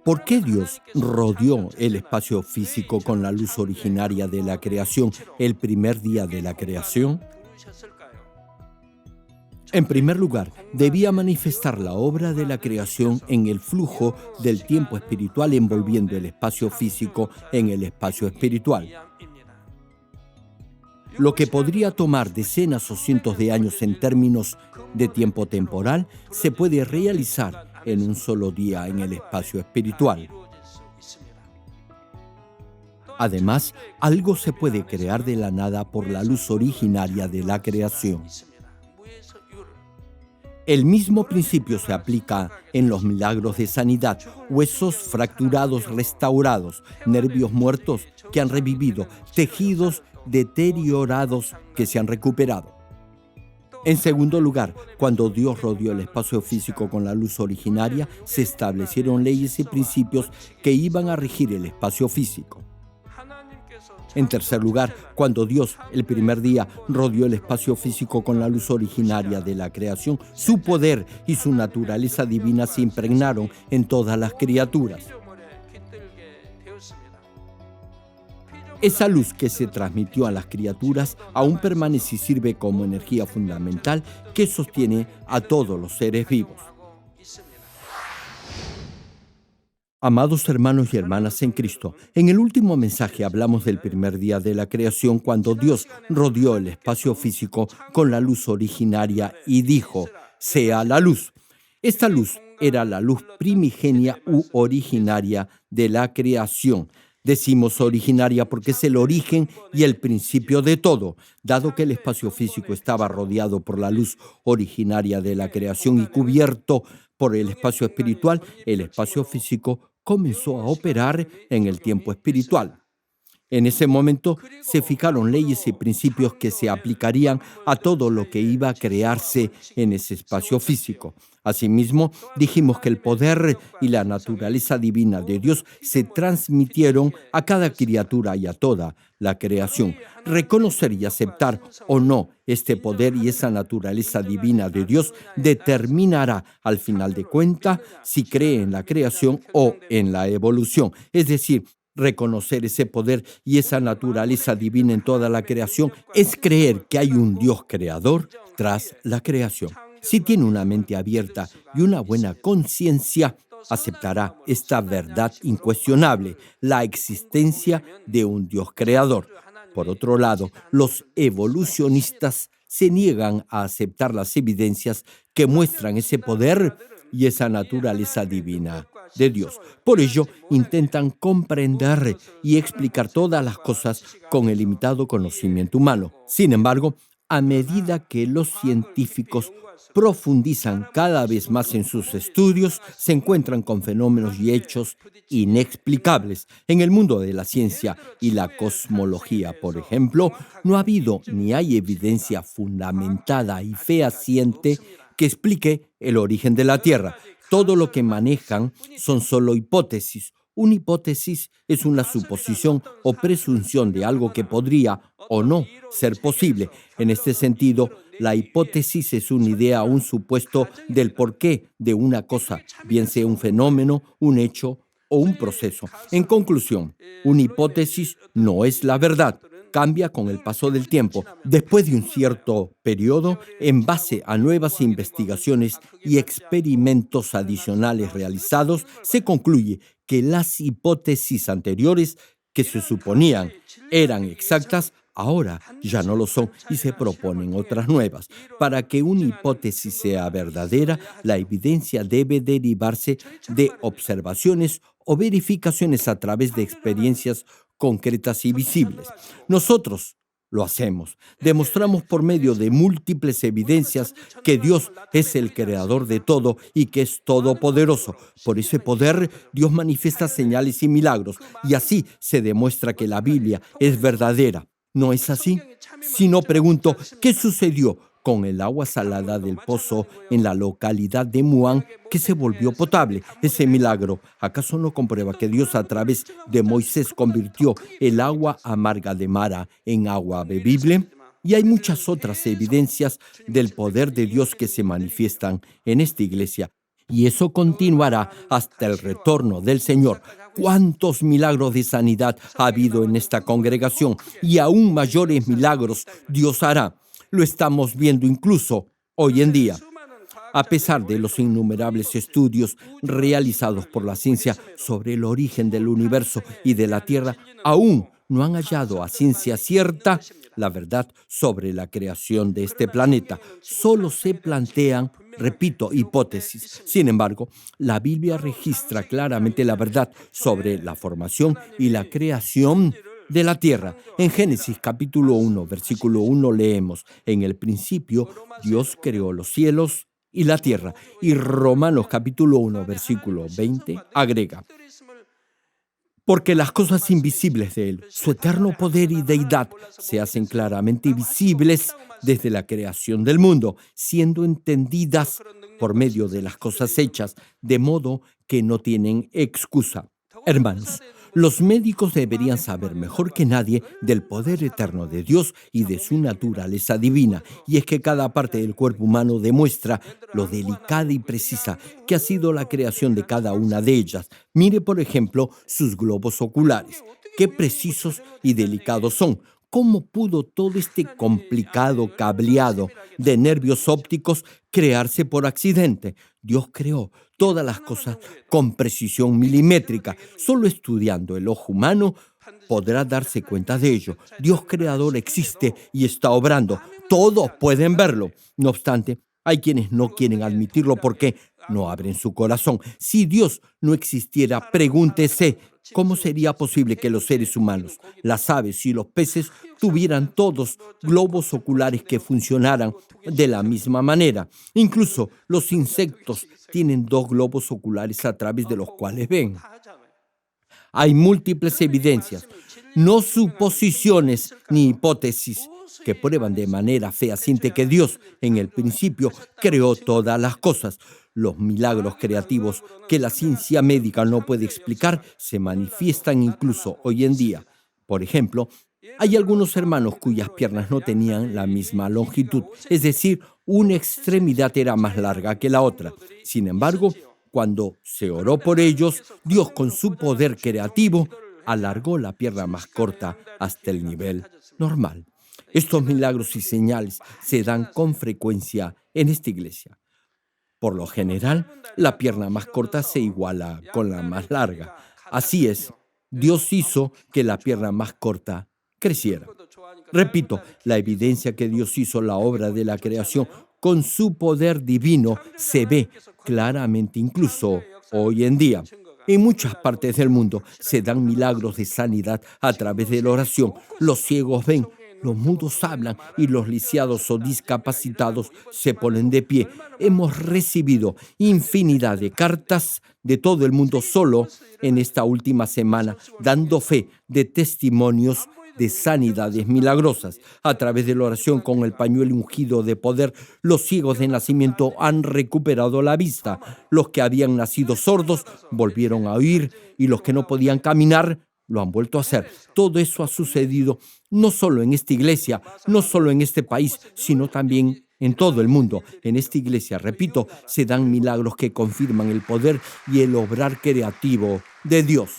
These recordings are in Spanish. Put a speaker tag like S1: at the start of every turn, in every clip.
S1: ¿Por qué Dios rodeó el espacio físico con la luz originaria de la creación el primer día de la creación? En primer lugar, debía manifestar la obra de la creación en el flujo del tiempo espiritual envolviendo el espacio físico en el espacio espiritual. Lo que podría tomar decenas o cientos de años en términos de tiempo temporal se puede realizar en un solo día en el espacio espiritual. Además, algo se puede crear de la nada por la luz originaria de la creación. El mismo principio se aplica en los milagros de sanidad, huesos fracturados restaurados, nervios muertos que han revivido, tejidos deteriorados que se han recuperado. En segundo lugar, cuando Dios rodeó el espacio físico con la luz originaria, se establecieron leyes y principios que iban a regir el espacio físico. En tercer lugar, cuando Dios, el primer día, rodeó el espacio físico con la luz originaria de la creación, su poder y su naturaleza divina se impregnaron en todas las criaturas. Esa luz que se transmitió a las criaturas aún permanece y sirve como energía fundamental que sostiene a todos los seres vivos. Amados hermanos y hermanas en Cristo, en el último mensaje hablamos del primer día de la creación cuando Dios rodeó el espacio físico con la luz originaria y dijo, sea la luz. Esta luz era la luz primigenia u originaria de la creación. Decimos originaria porque es el origen y el principio de todo. Dado que el espacio físico estaba rodeado por la luz originaria de la creación y cubierto por el espacio espiritual, el espacio físico comenzó a operar en el tiempo espiritual. En ese momento se fijaron leyes y principios que se aplicarían a todo lo que iba a crearse en ese espacio físico. Asimismo, dijimos que el poder y la naturaleza divina de Dios se transmitieron a cada criatura y a toda la creación. Reconocer y aceptar o no este poder y esa naturaleza divina de Dios determinará, al final de cuentas, si cree en la creación o en la evolución. Es decir, reconocer ese poder y esa naturaleza divina en toda la creación es creer que hay un Dios creador tras la creación. Si tiene una mente abierta y una buena conciencia, aceptará esta verdad incuestionable, la existencia de un Dios creador. Por otro lado, los evolucionistas se niegan a aceptar las evidencias que muestran ese poder y esa naturaleza divina de Dios. Por ello, intentan comprender y explicar todas las cosas con el limitado conocimiento humano. Sin embargo, a medida que los científicos profundizan cada vez más en sus estudios, se encuentran con fenómenos y hechos inexplicables. En el mundo de la ciencia y la cosmología, por ejemplo, no ha habido ni hay evidencia fundamentada y fehaciente que explique el origen de la Tierra. Todo lo que manejan son solo hipótesis. Una hipótesis es una suposición o presunción de algo que podría o no ser posible. En este sentido, la hipótesis es una idea o un supuesto del porqué de una cosa, bien sea un fenómeno, un hecho o un proceso. En conclusión, una hipótesis no es la verdad. Cambia con el paso del tiempo. Después de un cierto periodo, en base a nuevas investigaciones y experimentos adicionales realizados, se concluye que las hipótesis anteriores que se suponían eran exactas, ahora ya no lo son y se proponen otras nuevas. Para que una hipótesis sea verdadera, la evidencia debe derivarse de observaciones o verificaciones a través de experiencias concretas y visibles. Nosotros lo hacemos. Demostramos por medio de múltiples evidencias que Dios es el creador de todo y que es todopoderoso. Por ese poder, Dios manifiesta señales y milagros, y así se demuestra que la Biblia es verdadera. ¿No es así? Si no, pregunto, ¿qué sucedió con el agua salada del pozo en la localidad de Muán que se volvió potable? Ese milagro, ¿acaso no comprueba que Dios a través de Moisés convirtió el agua amarga de Mara en agua bebible? Y hay muchas otras evidencias del poder de Dios que se manifiestan en esta iglesia. Y eso continuará hasta el retorno del Señor. ¿Cuántos milagros de sanidad ha habido en esta congregación? Y aún mayores milagros Dios hará. Lo estamos viendo incluso hoy en día. A pesar de los innumerables estudios realizados por la ciencia sobre el origen del universo y de la Tierra, aún no han hallado a ciencia cierta la verdad sobre la creación de este planeta. Solo se plantean, repito, hipótesis. Sin embargo, la Biblia registra claramente la verdad sobre la formación y la creación de la tierra. En Génesis capítulo 1, versículo 1 leemos: en el principio Dios creó los cielos y la tierra. Y Romanos capítulo 1, versículo 20 agrega: porque las cosas invisibles de Él, su eterno poder y deidad, se hacen claramente visibles desde la creación del mundo, siendo entendidas por medio de las cosas hechas, de modo que no tienen excusa. Hermanos, los médicos deberían saber mejor que nadie del poder eterno de Dios y de su naturaleza divina, y es que cada parte del cuerpo humano demuestra lo delicada y precisa que ha sido la creación de cada una de ellas. Mire, por ejemplo, sus globos oculares. Qué precisos y delicados son. ¿Cómo pudo todo este complicado cableado de nervios ópticos crearse por accidente? Dios creó todas las cosas con precisión milimétrica. Solo estudiando el ojo humano podrá darse cuenta de ello. Dios creador existe y está obrando. Todos pueden verlo. No obstante, hay quienes no quieren admitirlo porque no abren su corazón. Si Dios no existiera, pregúntese, ¿cómo sería posible que los seres humanos, las aves y los peces tuvieran todos globos oculares que funcionaran de la misma manera? Incluso los insectos tienen dos globos oculares a través de los cuales ven. Hay múltiples evidencias, no suposiciones ni hipótesis, que prueban de manera fehaciente que Dios, en el principio, creó todas las cosas. Los milagros creativos que la ciencia médica no puede explicar se manifiestan incluso hoy en día. Por ejemplo, hay algunos hermanos cuyas piernas no tenían la misma longitud, es decir, una extremidad era más larga que la otra. Sin embargo, cuando se oró por ellos, Dios, con su poder creativo, alargó la pierna más corta hasta el nivel normal. Estos milagros y señales se dan con frecuencia en esta iglesia. Por lo general, la pierna más corta se iguala con la más larga. Así es, Dios hizo que la pierna más corta creciera. Repito, la evidencia que Dios hizo la obra de la creación con su poder divino se ve claramente incluso hoy en día. En muchas partes del mundo se dan milagros de sanidad a través de la oración. Los ciegos ven, los mudos hablan y los lisiados o discapacitados se ponen de pie. Hemos recibido infinidad de cartas de todo el mundo solo en esta última semana, dando fe de testimonios de sanidades milagrosas. A través de la oración con el pañuelo ungido de poder, los ciegos de nacimiento han recuperado la vista. Los que habían nacido sordos volvieron a oír y los que no podían caminar lo han vuelto a hacer. Todo eso ha sucedido no solo en esta iglesia, no solo en este país, sino también en todo el mundo. En esta iglesia, repito, se dan milagros que confirman el poder y el obrar creativo de Dios.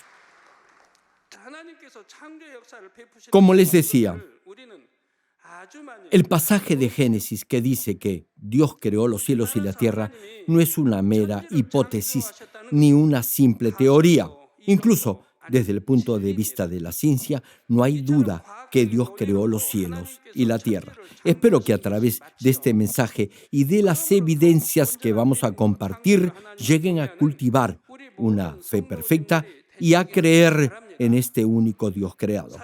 S1: Como les decía, el pasaje de Génesis que dice que Dios creó los cielos y la tierra no es una mera hipótesis ni una simple teoría. Incluso desde el punto de vista de la ciencia, no hay duda que Dios creó los cielos y la tierra. Espero que a través de este mensaje y de las evidencias que vamos a compartir, lleguen a cultivar una fe perfecta y a creer en este único Dios creador.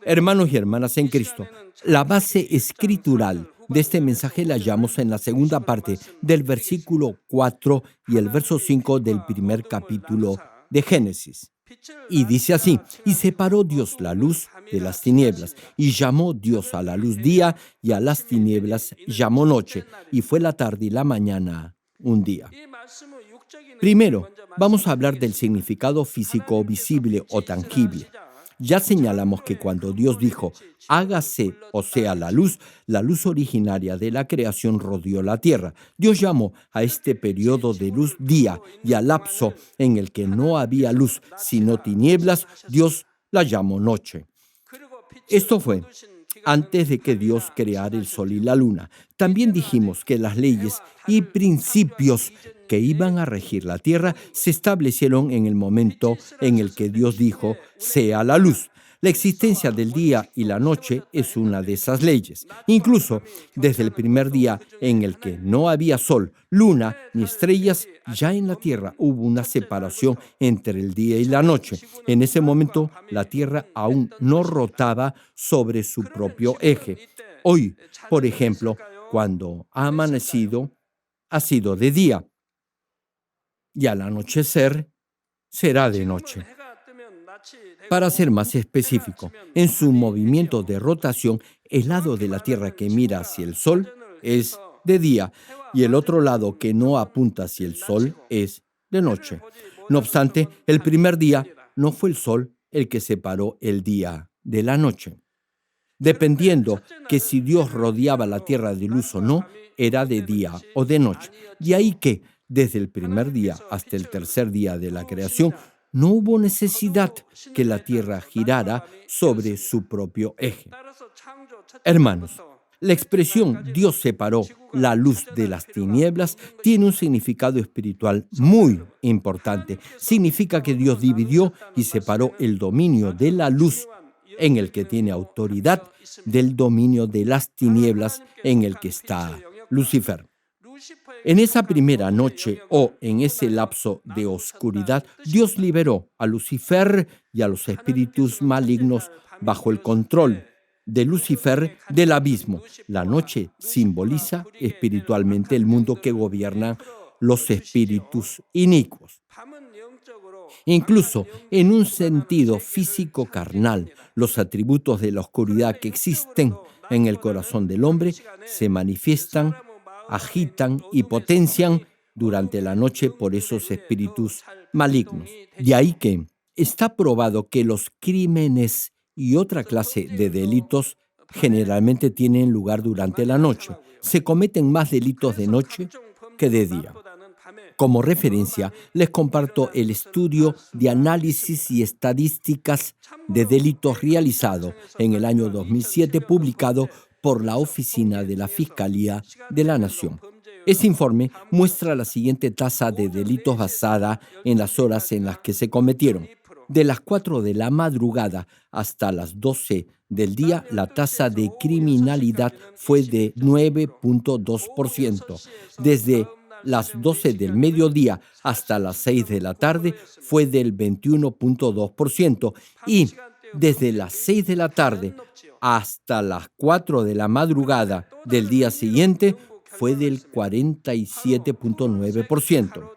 S1: Hermanos y hermanas en Cristo, la base escritural de este mensaje la hallamos en la segunda parte del versículo 4 y el verso 5 del primer capítulo de Génesis. Y dice así: y separó Dios la luz de las tinieblas, y llamó Dios a la luz día, y a las tinieblas llamó noche, y fue la tarde y la mañana un día. Primero, vamos a hablar del significado físico visible o tangible. Ya señalamos que cuando Dios dijo, hágase, o sea, la luz originaria de la creación rodeó la tierra. Dios llamó a este periodo de luz día y al lapso en el que no había luz, sino tinieblas, Dios la llamó noche. Esto fue antes de que Dios creara el sol y la luna. También dijimos que las leyes y principios que iban a regir la tierra se establecieron en el momento en el que Dios dijo, sea la luz. La existencia del día y la noche es una de esas leyes. Incluso desde el primer día en el que no había sol, luna ni estrellas, ya en la tierra hubo una separación entre el día y la noche. En ese momento la tierra aún no rotaba sobre su propio eje. Hoy, por ejemplo, cuando ha amanecido, ha sido de día y al anochecer será de noche. Para ser más específico, en su movimiento de rotación, el lado de la Tierra que mira hacia el Sol es de día y el otro lado que no apunta hacia el Sol es de noche. No obstante, el primer día no fue el Sol el que separó el día de la noche. Dependiendo que si Dios rodeaba la tierra de luz o no, era de día o de noche. De ahí que, desde el primer día hasta el tercer día de la creación, no hubo necesidad que la tierra girara sobre su propio eje. Hermanos, la expresión Dios separó la luz de las tinieblas tiene un significado espiritual muy importante. Significa que Dios dividió y separó el dominio de la luz en el que tiene autoridad del dominio de las tinieblas en el que está Lucifer. En esa primera noche o en ese lapso de oscuridad, Dios liberó a Lucifer y a los espíritus malignos bajo el control de Lucifer del abismo. La noche simboliza espiritualmente el mundo que gobiernan los espíritus inicuos. Incluso en un sentido físico carnal, los atributos de la oscuridad que existen en el corazón del hombre se manifiestan, agitan y potencian durante la noche por esos espíritus malignos. De ahí que está probado que los crímenes y otra clase de delitos generalmente tienen lugar durante la noche. Se cometen más delitos de noche que de día. Como referencia, les comparto el estudio de análisis y estadísticas de delitos realizado en el año 2007, publicado por la Oficina de la Fiscalía de la Nación. Este informe muestra la siguiente tasa de delitos basada en las horas en las que se cometieron. De las 4 de la madrugada hasta las 12 del día, la tasa de criminalidad fue de 9.2%. Desde las 12 del mediodía hasta las 6 de la tarde fue del 21.2% y desde las 6 de la tarde hasta las 4 de la madrugada del día siguiente fue del 47.9%.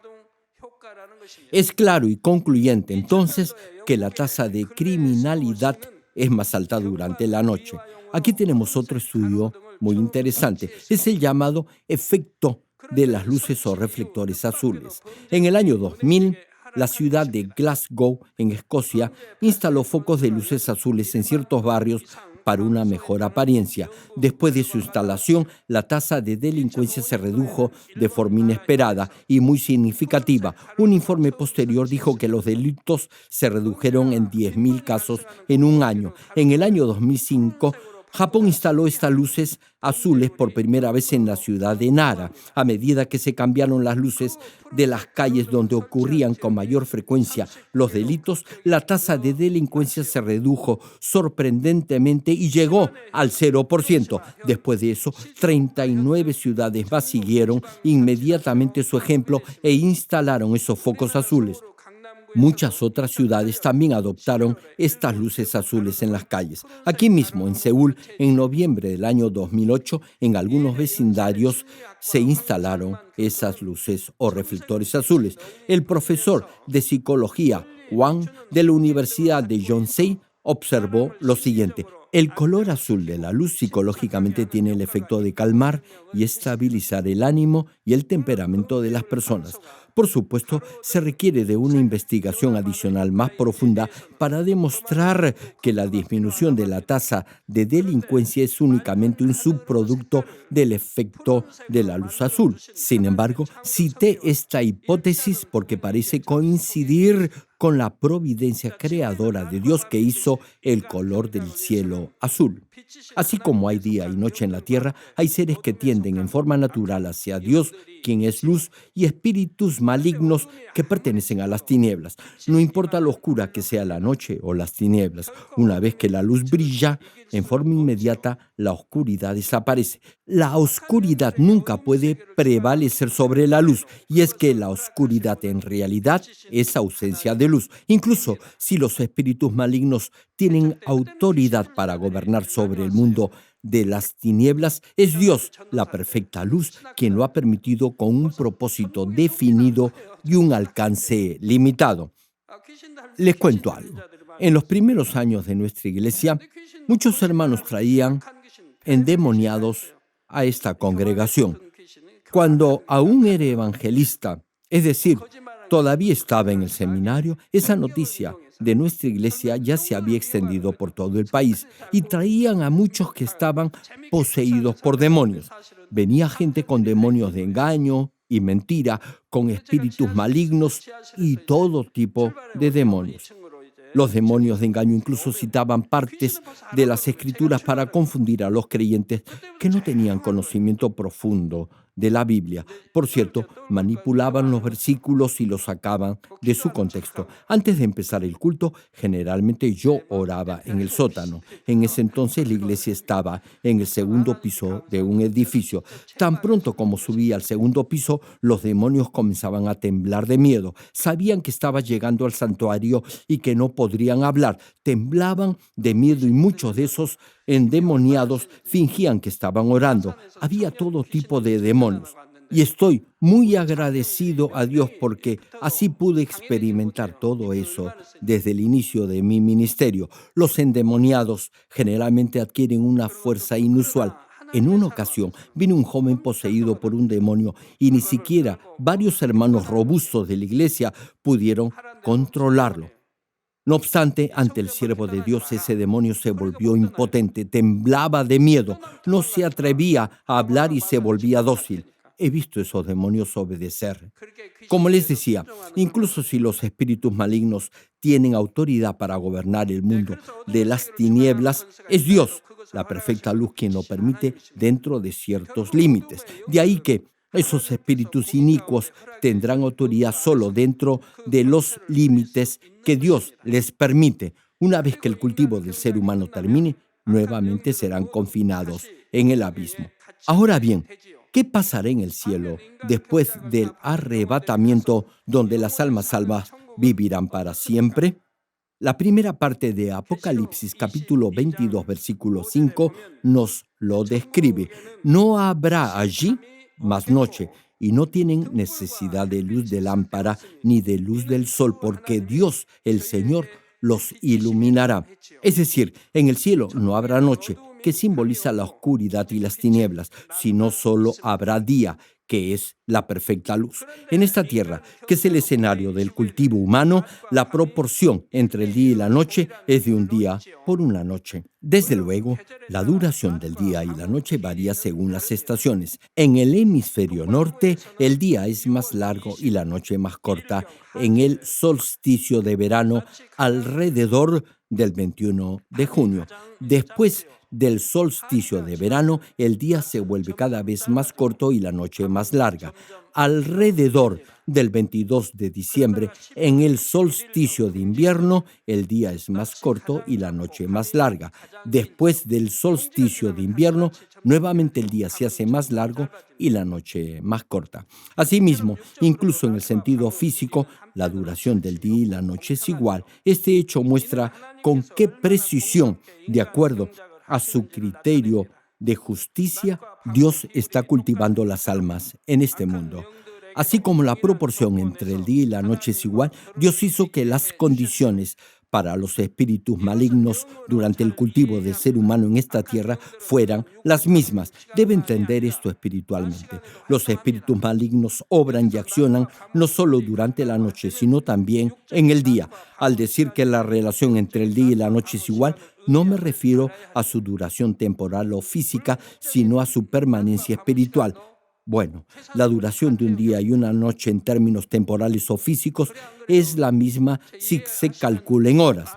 S1: Es claro y concluyente entonces que la tasa de criminalidad es más alta durante la noche. Aquí tenemos otro estudio muy interesante. Es el llamado efecto de las luces o reflectores azules. En el año 2000, la ciudad de Glasgow, en Escocia, instaló focos de luces azules en ciertos barrios para una mejor apariencia. Después de su instalación, la tasa de delincuencia se redujo de forma inesperada y muy significativa. Un informe posterior dijo que los delitos se redujeron en 10.000 casos en un año. En el año 2005, Japón instaló estas luces azules por primera vez en la ciudad de Nara. A medida que se cambiaron las luces de las calles donde ocurrían con mayor frecuencia los delitos, la tasa de delincuencia se redujo sorprendentemente y llegó al 0%. Después de eso, 39 ciudades más siguieron inmediatamente su ejemplo e instalaron esos focos azules. Muchas otras ciudades también adoptaron estas luces azules en las calles. Aquí mismo, en Seúl, en noviembre del año 2008, en algunos vecindarios se instalaron esas luces o reflectores azules. El profesor de psicología Wang de la Universidad de Yonsei observó lo siguiente. El color azul de la luz psicológicamente tiene el efecto de calmar y estabilizar el ánimo y el temperamento de las personas. Por supuesto, se requiere de una investigación adicional más profunda para demostrar que la disminución de la tasa de delincuencia es únicamente un subproducto del efecto de la luz azul. Sin embargo, cité esta hipótesis porque parece coincidir con la providencia creadora de Dios que hizo el color del cielo azul. Así como hay día y noche en la tierra, hay seres que tienden en forma natural hacia Dios, quien es luz, y espíritus malignos que pertenecen a las tinieblas. No importa lo oscura que sea la noche o las tinieblas, una vez que la luz brilla, en forma inmediata la oscuridad desaparece. La oscuridad nunca puede prevalecer sobre la luz, y es que la oscuridad en realidad es ausencia de luz. Incluso si los espíritus malignos tienen autoridad para gobernar sobre el mundo de las tinieblas, es Dios, la perfecta luz, quien lo ha permitido con un propósito definido y un alcance limitado. Les cuento algo. En los primeros años de nuestra iglesia, muchos hermanos traían endemoniados a esta congregación. Cuando aún era evangelista, es decir, todavía estaba en el seminario, esa noticia de nuestra iglesia ya se había extendido por todo el país y traían a muchos que estaban poseídos por demonios. Venía gente con demonios de engaño y mentira, con espíritus malignos y todo tipo de demonios. Los demonios de engaño incluso citaban partes de las escrituras para confundir a los creyentes que no tenían conocimiento profundo de la Biblia. Por cierto, manipulaban los versículos y los sacaban de su contexto. Antes de empezar el culto, generalmente yo oraba en el sótano. En ese entonces la iglesia estaba en el segundo piso de un edificio. Tan pronto como subía al segundo piso, los demonios comenzaban a temblar de miedo. Sabían que estaba llegando al santuario y que no podrían hablar. Temblaban de miedo y muchos de esos endemoniados fingían que estaban orando. Había todo tipo de demonios. Y estoy muy agradecido a Dios porque así pude experimentar todo eso desde el inicio de mi ministerio. Los endemoniados generalmente adquieren una fuerza inusual. En una ocasión vino un joven poseído por un demonio y ni siquiera varios hermanos robustos de la iglesia pudieron controlarlo. No obstante, ante el siervo de Dios ese demonio se volvió impotente, temblaba de miedo, no se atrevía a hablar y se volvía dócil. He visto esos demonios obedecer. Como les decía, incluso si los espíritus malignos tienen autoridad para gobernar el mundo de las tinieblas, es Dios, la perfecta luz, quien lo permite dentro de ciertos límites. De ahí que esos espíritus inicuos tendrán autoridad solo dentro de los límites que Dios les permite. Una vez que el cultivo del ser humano termine, nuevamente serán confinados en el abismo. Ahora bien, ¿qué pasará en el cielo después del arrebatamiento donde las almas salvas vivirán para siempre? La primera parte de Apocalipsis capítulo 22 versículo 5 nos lo describe. No habrá allí más noche y no tienen necesidad de luz de lámpara ni de luz del sol porque Dios, el Señor, los iluminará. Es decir, en el cielo no habrá noche, que simboliza la oscuridad y las tinieblas, sino solo habrá día, que es la perfecta luz. En esta tierra, que es el escenario del cultivo humano, la proporción entre el día y la noche es de un día por una noche. Desde luego, la duración del día y la noche varía según las estaciones. En el hemisferio norte, el día es más largo y la noche más corta. En el solsticio de verano, alrededor del 21 de junio. Después del solsticio de verano, el día se vuelve cada vez más corto y la noche más larga. Alrededor del 22 de diciembre, en el solsticio de invierno, el día es más corto y la noche más larga. Después del solsticio de invierno, nuevamente el día se hace más largo y la noche más corta. Asimismo, incluso en el sentido físico, la duración del día y la noche es igual. Este hecho muestra con qué precisión, de acuerdo a su criterio de justicia, Dios está cultivando las almas en este mundo. Así como la proporción entre el día y la noche es igual, Dios hizo que las condiciones para los espíritus malignos durante el cultivo del ser humano en esta tierra fueran las mismas. Debe entender esto espiritualmente. Los espíritus malignos obran y accionan no solo durante la noche, sino también en el día. Al decir que la relación entre el día y la noche es igual, no me refiero a su duración temporal o física, sino a su permanencia espiritual. Bueno, la duración de un día y una noche en términos temporales o físicos es la misma si se calcula en horas.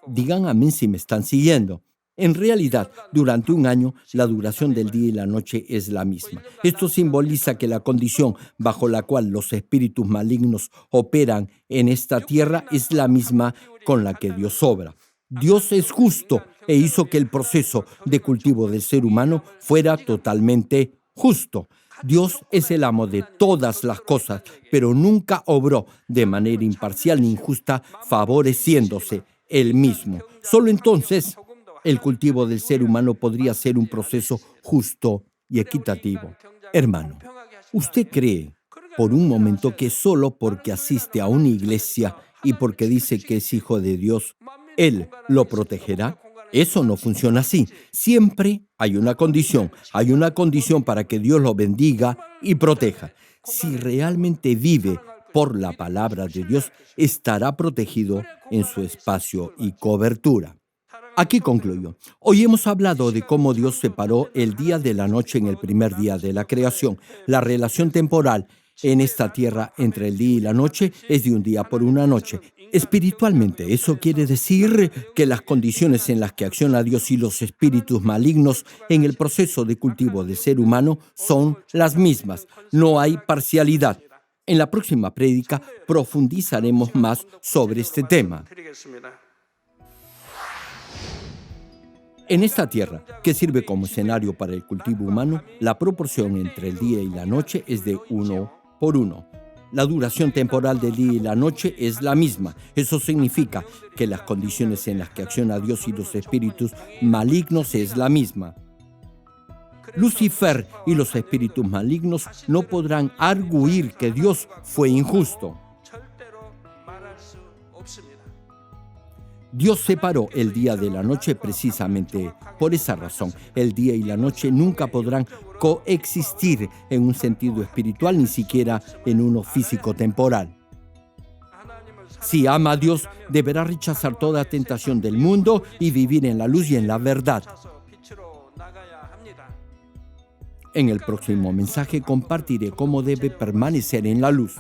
S1: Digan amén si me están siguiendo. En realidad, durante un año, la duración del día y la noche es la misma. Esto simboliza que la condición bajo la cual los espíritus malignos operan en esta tierra es la misma con la que Dios obra. Dios es justo e hizo que el proceso de cultivo del ser humano fuera totalmente justo. Dios es el amo de todas las cosas, pero nunca obró de manera imparcial ni injusta, favoreciéndose él mismo. Solo entonces el cultivo del ser humano podría ser un proceso justo y equitativo. Hermano, ¿usted cree por un momento que solo porque asiste a una iglesia y porque dice que es hijo de Dios, Él lo protegerá? Eso no funciona así. Siempre hay una condición. Hay una condición para que Dios lo bendiga y proteja. Si realmente vive por la palabra de Dios, estará protegido en su espacio y cobertura. Aquí concluyo. Hoy hemos hablado de cómo Dios separó el día de la noche en el primer día de la creación. La relación temporal en esta tierra entre el día y la noche es de un día por una noche. Espiritualmente, eso quiere decir que las condiciones en las que acciona Dios y los espíritus malignos en el proceso de cultivo del ser humano son las mismas. No hay parcialidad. En la próxima prédica profundizaremos más sobre este tema. En esta tierra, que sirve como escenario para el cultivo humano, la proporción entre el día y la noche es de 1:1. La duración temporal del día y la noche es la misma. Eso significa que las condiciones en las que acciona Dios y los espíritus malignos es la misma. Lucifer y los espíritus malignos no podrán arguir que Dios fue injusto. Dios separó el día de la noche precisamente por esa razón. El día y la noche nunca podrán coexistir en un sentido espiritual, ni siquiera en uno físico-temporal. Si ama a Dios, deberá rechazar toda tentación del mundo y vivir en la luz y en la verdad. En el próximo mensaje compartiré cómo debe permanecer en la luz.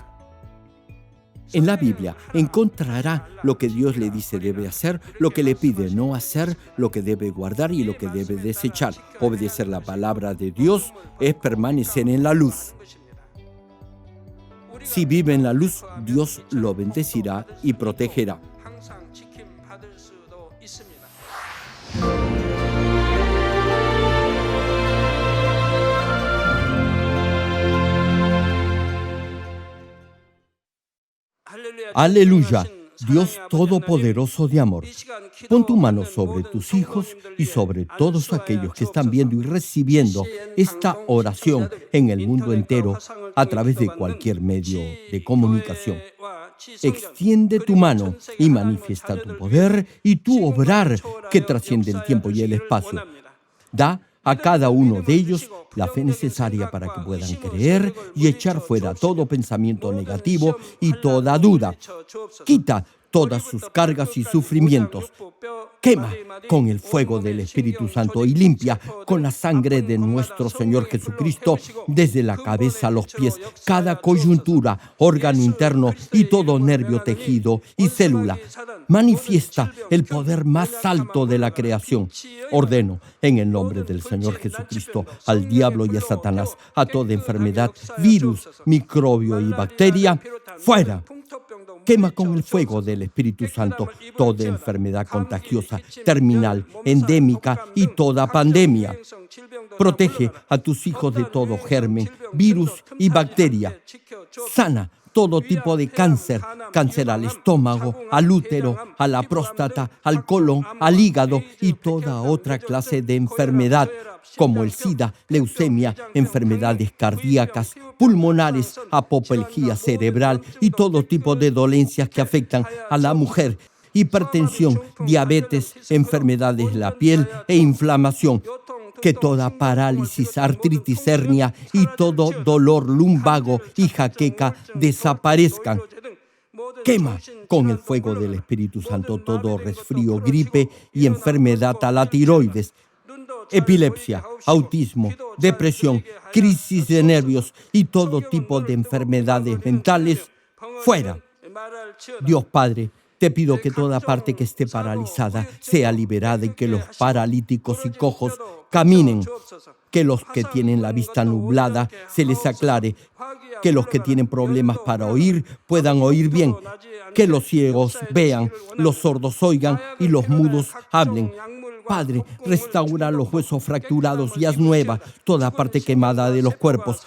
S1: En la Biblia encontrará lo que Dios le dice debe hacer, lo que le pide no hacer, lo que debe guardar y lo que debe desechar. Obedecer la palabra de Dios es permanecer en la luz. Si vive en la luz, Dios lo bendecirá y protegerá. Aleluya, Dios Todopoderoso de amor. Pon tu mano sobre tus hijos y sobre todos aquellos que están viendo y recibiendo esta oración en el mundo entero a través de cualquier medio de comunicación. Extiende tu mano y manifiesta tu poder y tu obrar que trasciende el tiempo y el espacio. Da a cada uno de ellos la fe necesaria para que puedan creer y echar fuera todo pensamiento negativo y toda duda. Quita todas sus cargas y sufrimientos. Quema con el fuego del Espíritu Santo y limpia con la sangre de nuestro Señor Jesucristo desde la cabeza a los pies, cada coyuntura, órgano interno y todo nervio, tejido y célula. Manifiesta el poder más alto de la creación. Ordeno en el nombre del Señor Jesucristo al diablo y a Satanás, a toda enfermedad, virus, microbio y bacteria, fuera. Quema con el fuego del Espíritu Santo toda enfermedad contagiosa, terminal, endémica y toda pandemia. Protege a tus hijos de todo germen, virus y bacteria. Sana todo tipo de cáncer, cáncer al estómago, al útero, a la próstata, al colon, al hígado y toda otra clase de enfermedad, como el SIDA, leucemia, enfermedades cardíacas, pulmonares, apoplejía cerebral y todo tipo de dolencias que afectan a la mujer hipertensión, diabetes, enfermedades de la piel e inflamación. Que toda parálisis, artritis, hernia y todo dolor lumbago y jaqueca desaparezcan. Quema con el fuego del Espíritu Santo todo resfrío, gripe y enfermedad a la tiroides, epilepsia, autismo, depresión, crisis de nervios y todo tipo de enfermedades mentales, fuera. Dios Padre, te pido que toda parte que esté paralizada sea liberada y que los paralíticos y cojos caminen, que los que tienen la vista nublada se les aclare, que los que tienen problemas para oír puedan oír bien, que los ciegos vean, los sordos oigan y los mudos hablen. Padre, restaura los huesos fracturados y haz nueva toda parte quemada de los cuerpos.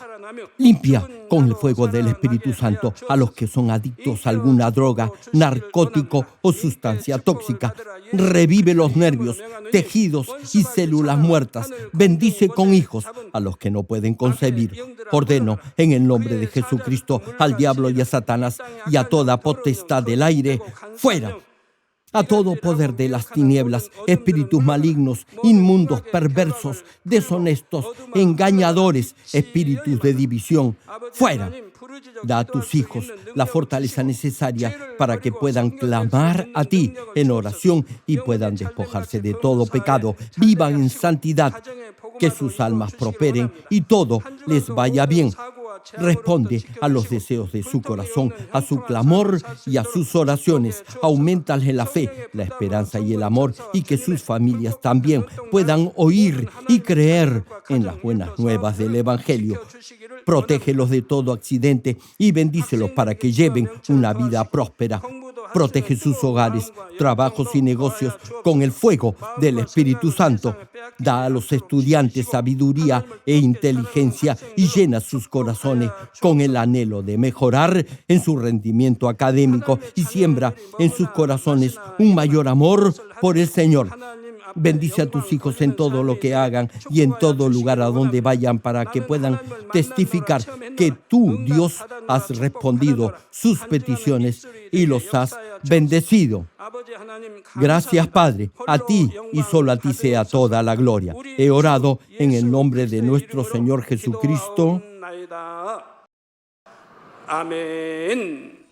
S1: Limpia con el fuego del Espíritu Santo a los que son adictos a alguna droga, narcótico o sustancia tóxica. Revive los nervios, tejidos y células muertas. Bendice con hijos a los que no pueden concebir. Ordeno en el nombre de Jesucristo al diablo y a Satanás y a toda potestad del aire, fuera. A todo poder de las tinieblas, espíritus malignos, inmundos, perversos, deshonestos, engañadores, espíritus de división, fuera. Da a tus hijos la fortaleza necesaria para que puedan clamar a ti en oración y puedan despojarse de todo pecado, vivan en santidad, que sus almas prosperen y todo les vaya bien. Responde a los deseos de su corazón, a su clamor y a sus oraciones. Auméntale la fe, la esperanza y el amor, y que sus familias también puedan oír y creer en las buenas nuevas del Evangelio. Protégelos de todo accidente y bendícelos para que lleven una vida próspera. Protege sus hogares, trabajos y negocios con el fuego del Espíritu Santo. Da a los estudiantes sabiduría e inteligencia y llena sus corazones con el anhelo de mejorar en su rendimiento académico y siembra en sus corazones un mayor amor por el Señor. Bendice a tus hijos en todo lo que hagan y en todo lugar a donde vayan para que puedan testificar que tú, Dios, has respondido sus peticiones y los has bendecido. Gracias, Padre. A ti y solo a ti sea toda la gloria. He orado en el nombre de nuestro Señor Jesucristo.
S2: 아멘.